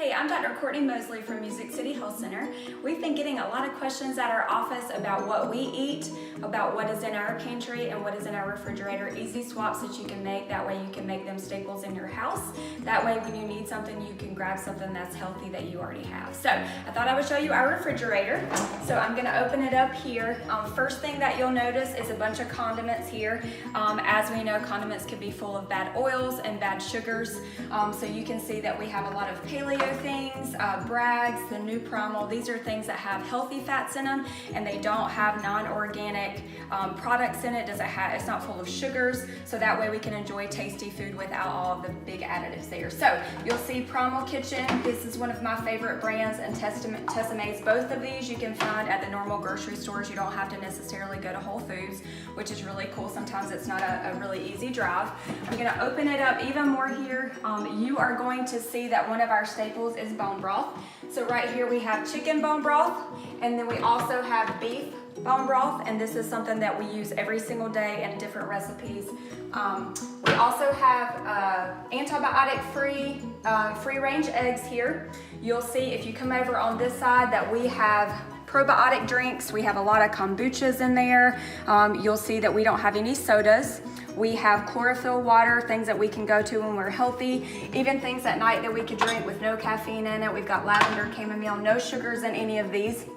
Hey, I'm Dr. Courtney Mosley from Music City Health Center. We've been getting a lot of questions at our office about what we eat, about what is in our pantry and what is in our refrigerator. Easy swaps that you can make. That way you can make them staples in your house. That way when you need something, you can grab something that's healthy that you already have. So I thought I would show you our refrigerator. So I'm gonna open it up here. First thing that you'll notice is a bunch of condiments here. As we know, condiments can be full of bad oils and bad sugars. So you can see that we have a lot of paleo things, Bragg's, the new Primal. These are things that have healthy fats in them and they don't have non-organic products in it. It's not full of sugars, so that way we can enjoy tasty food without all of the big additives there. So you'll see Primal Kitchen. This is one of my favorite brands, and Tessemae's. Both of these you can find at the normal grocery stores. You don't have to necessarily go to Whole Foods, which is really cool. Sometimes it's not a really easy drive. I'm gonna open it up even more here. You are going to see that one of our staples is bone broth. So right here we have chicken bone broth, and then we also have beef bone broth, and this is something that we use every single day in different recipes. We also have antibiotic-free free-range eggs here. You'll see if you come over on this side that we have probiotic drinks. We have a lot of kombuchas in there. You'll see that we don't have any sodas. We have chlorophyll water, things that we can go to when we're healthy, even things at night that we could drink with no caffeine in it. We've got lavender, chamomile, no sugars in any of these.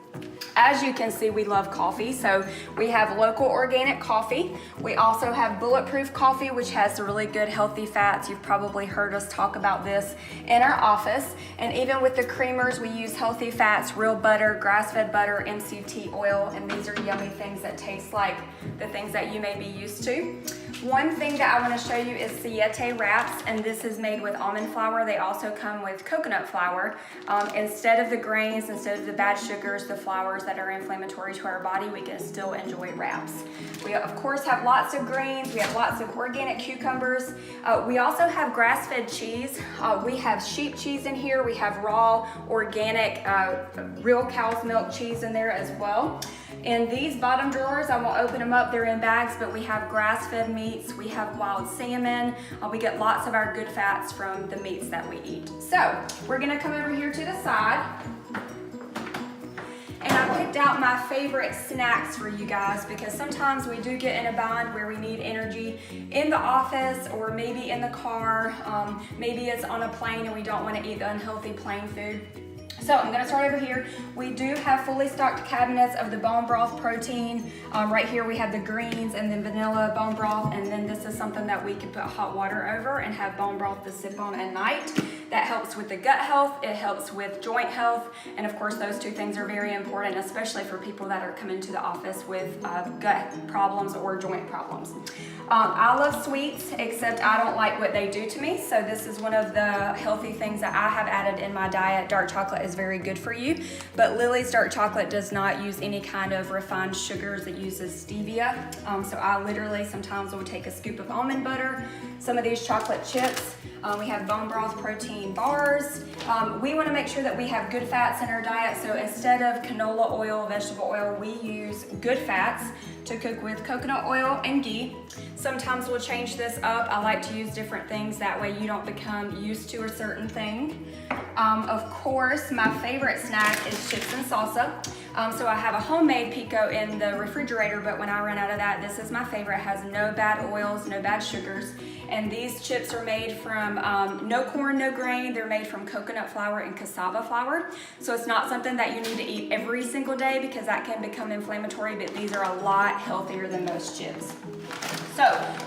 As you can see, we love coffee, so we have local organic coffee. We also have bulletproof coffee, which has really good healthy fats. You've probably heard us talk about this in our office. And even with the creamers, we use healthy fats, real butter, grass-fed butter, MCT oil, and these are yummy things that taste like the things that you may be used to. One thing that I want to show you is Siete wraps, and this is made with almond flour. They also come with coconut flour. Instead of the grains, instead of the bad sugars, the flours that are inflammatory to our body, we can still enjoy wraps. We of course have lots of greens. We have lots of organic cucumbers. We also have grass-fed cheese. We have sheep cheese in here. We have raw, organic, real cow's milk cheese in there as well. In these bottom drawers, I won't open them up, they're in bags, but we have grass-fed meats, we have wild salmon, we get lots of our good fats from the meats that we eat. So, we're gonna come over here to the side, and I picked out my favorite snacks for you guys because sometimes we do get in a bind where we need energy in the office or maybe in the car, maybe it's on a plane and we don't wanna eat the unhealthy plane food. So I'm gonna start over here. We do have fully stocked cabinets of the bone broth protein. Right here we have the greens and then vanilla bone broth, and then this is something that we can put hot water over and have bone broth to sip on at night. That helps with the gut health, it helps with joint health, and of course those two things are very important, especially for people that are coming to the office with gut problems or joint problems. I love sweets, except I don't like what they do to me, so this is one of the healthy things that I have added in my diet. Dark chocolate is very good for you, but Lily's dark chocolate does not use any kind of refined sugars. It uses stevia, so I literally sometimes will take a scoop of almond butter, some of these chocolate chips. We have bone broth protein bars. We want to make sure that we have good fats in our diet, so instead of canola oil, vegetable oil, we use good fats to cook with coconut oil and ghee. Sometimes we'll change this up. I like to use different things, that way you don't become used to a certain thing. Of course, my favorite snack is chips and salsa. So I have a homemade pico in the refrigerator, but when I run out of that, this is my favorite. It has no bad oils, no bad sugars. And these chips are made from no corn, no grain. They're made from coconut flour and cassava flour. So it's not something that you need to eat every single day because that can become inflammatory, but these are a lot healthier than most chips. So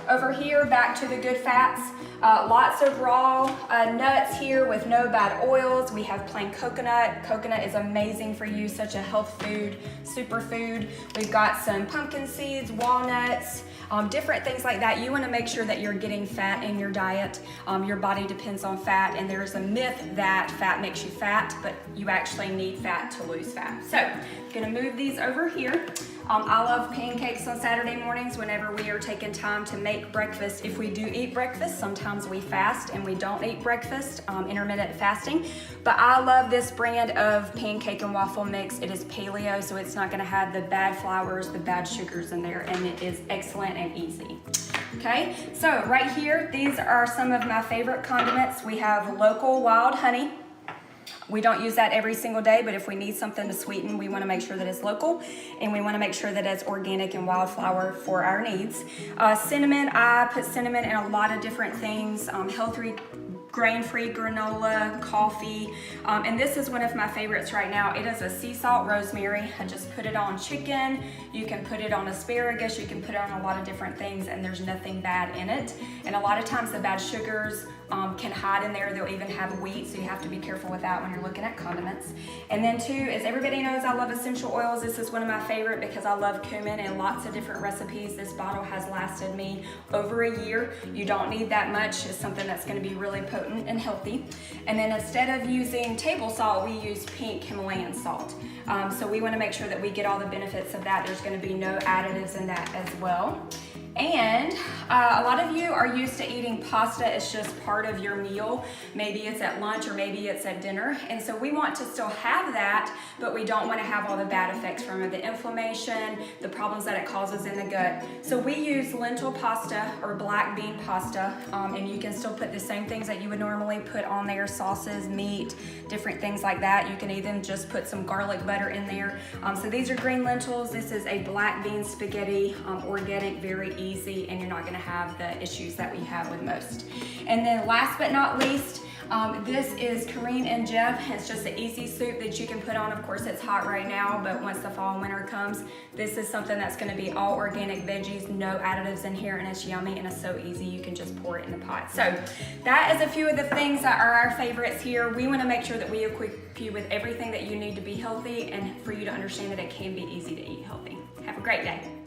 over here, back to the good fats. Lots of raw nuts here with no bad oils. We have plain coconut. Coconut is amazing for you, such a health food, superfood. We've got some pumpkin seeds, walnuts, different things like that. You want to make sure that you're getting fat in your diet. Your body depends on fat, and there's a myth that fat makes you fat, but you actually need fat to lose fat. So I'm gonna move these over here. I love pancakes on Saturday mornings whenever we are taking time to make breakfast. If we do eat breakfast, sometimes we fast and we don't eat breakfast, intermittent fasting. But I love this brand of pancake and waffle mix. It is paleo, so it's not gonna have the bad flours, the bad sugars in there, and it is excellent and easy. Okay, so right here, these are some of my favorite condiments. We have local wild honey. We don't use that every single day, but if we need something to sweeten, we want to make sure that it's local, and we want to make sure that it's organic and wildflower for our needs. Cinnamon, I put cinnamon in a lot of different things, healthy, grain-free granola, coffee, and this is one of my favorites right now. It is a sea salt rosemary. I just put it on chicken. You can put it on asparagus. You can put it on a lot of different things, and there's nothing bad in it. And a lot of times the bad sugars can hide in there. They'll even have wheat, so you have to be careful with that when you're looking at condiments. And then too, as everybody knows, I love essential oils. This is one of my favorite because I love cumin and lots of different recipes. This bottle has lasted me over a year. You don't need that much. It's something that's going to be really potent and healthy. And then instead of using table salt, we use pink Himalayan salt. So we want to make sure that we get all the benefits of that. There's going to be no additives in that as well. And a lot of you are used to eating pasta as just part of your meal. Maybe it's at lunch or maybe it's at dinner. And so we want to still have that, but we don't want to have all the bad effects from it, the inflammation, the problems that it causes in the gut. So we use lentil pasta or black bean pasta, and you can still put the same things that you would normally put on there, sauces, meat, different things like that. You can even just put some garlic butter in there. So these are green lentils. This is a black bean spaghetti, organic, very easy, and you're not going to have the issues that we have with most. And then last but not least, this is Kareen and Jeff. It's just an easy soup that you can put on. Of course, it's hot right now, but once the fall and winter comes, this is something that's going to be all organic veggies, no additives in here, and it's yummy and it's so easy. You can just pour it in the pot. So that is a few of the things that are our favorites here. We want to make sure that we equip you with everything that you need to be healthy and for you to understand that it can be easy to eat healthy. Have a great day.